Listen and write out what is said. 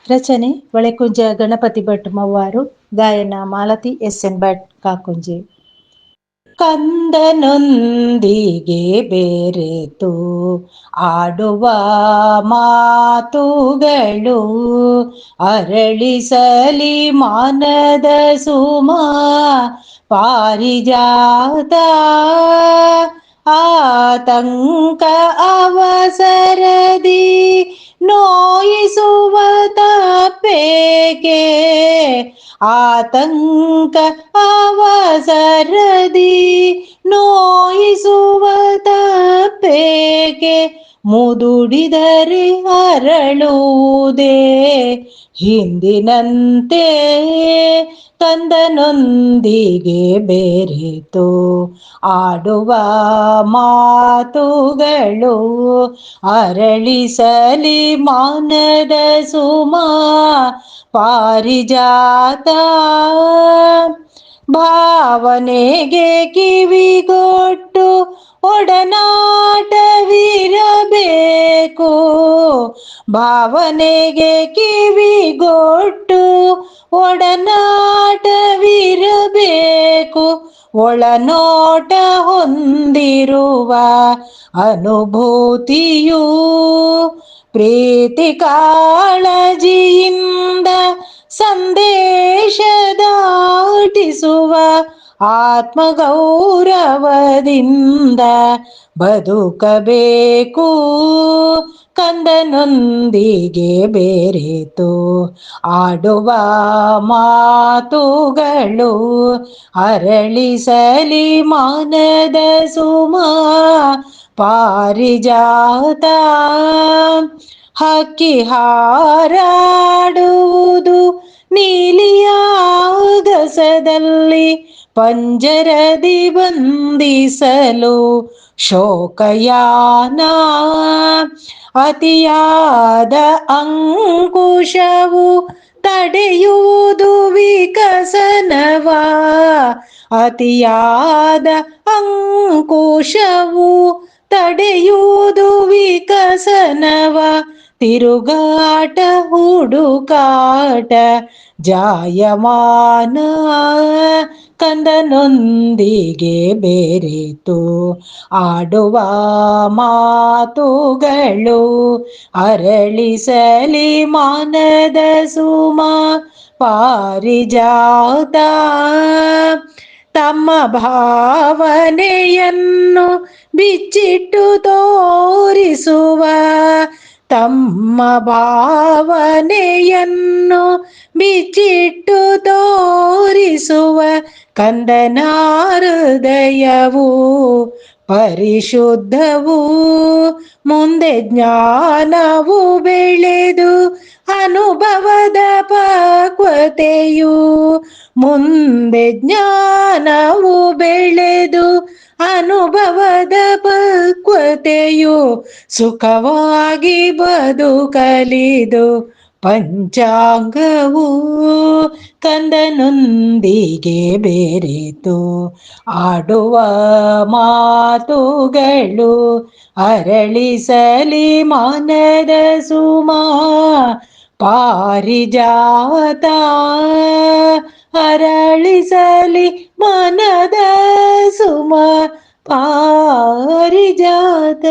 ರಚನೆ ಹೊಳೆಕುಂಜ ಗಣಪತಿ ಭಟ್ ಮವ್ವಾರು. ಗಾಯನ ಮಾಲತಿ ಎಸ್.ಎನ್. ಭಟ್ ಕಾಕುಂಜಿ. ಕಂದನೊಂದಿಗೆ ಬೆರೆತು ಆಡುವ ಮಾತುಗಳು ಅರಳಿಸಲಿ ಮಾನದ ಸುಮ ಪಾರಿಜಾತ ಆತಂಕ ಅವಸರದಿ ನೋಯಿಸುವ ತಪ್ಪೇಕೆ ಆತಂಕ ಅವಸರದಿ ನೋಯಿಸುವ ತಪ್ಪೇಕೆ ಮುದುಡಿದರೆ ಅರಳುವುದೇ ಹಿಂದಿನಂತೆ ಕಂದನೊಂದಿಗೆ ಬೆರೆತು ಆಡುವ ಮಾತುಗಳು ಅರಳಿಸಲಿ ಮಾನದ ಸುಮ ಪಾರಿಜಾತ ಭಾವನೆಗೆ ಕಿವಿಗೊಟ್ಟು ಒಡನಾಟವಿರಬೇಕು ಭಾವನೆಗೆ ಕಿವಿಗೊಟ್ಟು ಒಡನಾಟವಿರಬೇಕು ಒಳನೋಟ ಹೊಂದಿರುವ ಅನುಭೂತಿಯು ಪ್ರೀತಿ ಕಾಳಜಿಯಿಂದ ಸಂದೇಶ ದಾಟಿಸುವ ಆತ್ಮಗೌರವದಿಂದ ಬದುಕಬೇಕು ಕಂದನೊಂದಿಗೆ ಬೆರೆತು ಆಡುವ ಮಾತುಗಳು ಅರಳಿಸಲಿ ಮಾನದ ಸುಮ ಪಾರಿಜಾತ ಹಕ್ಕಿ ಹಾರಾಡುವುದು ನೀಲಿಯ ಆಗಸದಲ್ಲಿ ಪಂಜರದಿ ಬಂಧಿಸಲು ಶೋಕಯಾನ ಅತಿಯಾದ ಅಂಕುಶವು ತಡೆಯುವುದು ವಿಕಸನವ ಅತಿಯಾದ ಅಂಕುಶವು ತಡೆಯುವುದು ವಿಕಸನವ ತಿರುಗಾಟ ಹುಡುಕಾಟ ಜಾಯಮಾನ ಕಂದನೊಂದಿಗೆ ಬೆರೆತು ಆಡುವ ಮಾತುಗಳು ಅರಳಿಸಲಿ ಮಾನದ ಸುಮ ಪಾರಿಜಾತ ತಮ್ಮ ಭಾವನೆಯನ್ನು ಬಿಚ್ಚಿಟ್ಟು ತೋರಿಸುವ ತಮ್ಮ ಭಾವನೆಯನ್ನು ಬಿಚ್ಚಿಟ್ಟು ತೋರಿಸುವ ಕಂದನ ಹೃದಯವು ಪರಿಶುದ್ಧವು ಮುಂದೆ ಜ್ಞಾನವು ಬೆಳೆದು ಅನುಭವದ ಪಕ್ವತೆಯು ಮುಂದೆ ಜ್ಞಾನವು ಬೆಳೆದು ಅನುಭವದ ಪಕ್ವತೆಯು ಸುಖವಾಗಿ ಬದುಕಲಿದು ಪಂಚಾಂಗವು ಕಂದನೊಂದಿಗೆ ಬೆರೆತು ಆಡುವ ಮಾತುಗಳು ಅರಳಿಸಲಿ ಮಾನದ ಸುಮ ಪಾರಿಜಾತ ಅರಳಿಸಲಿ ಮನದ ಸುಮ ಪಾರಿಜಾತ.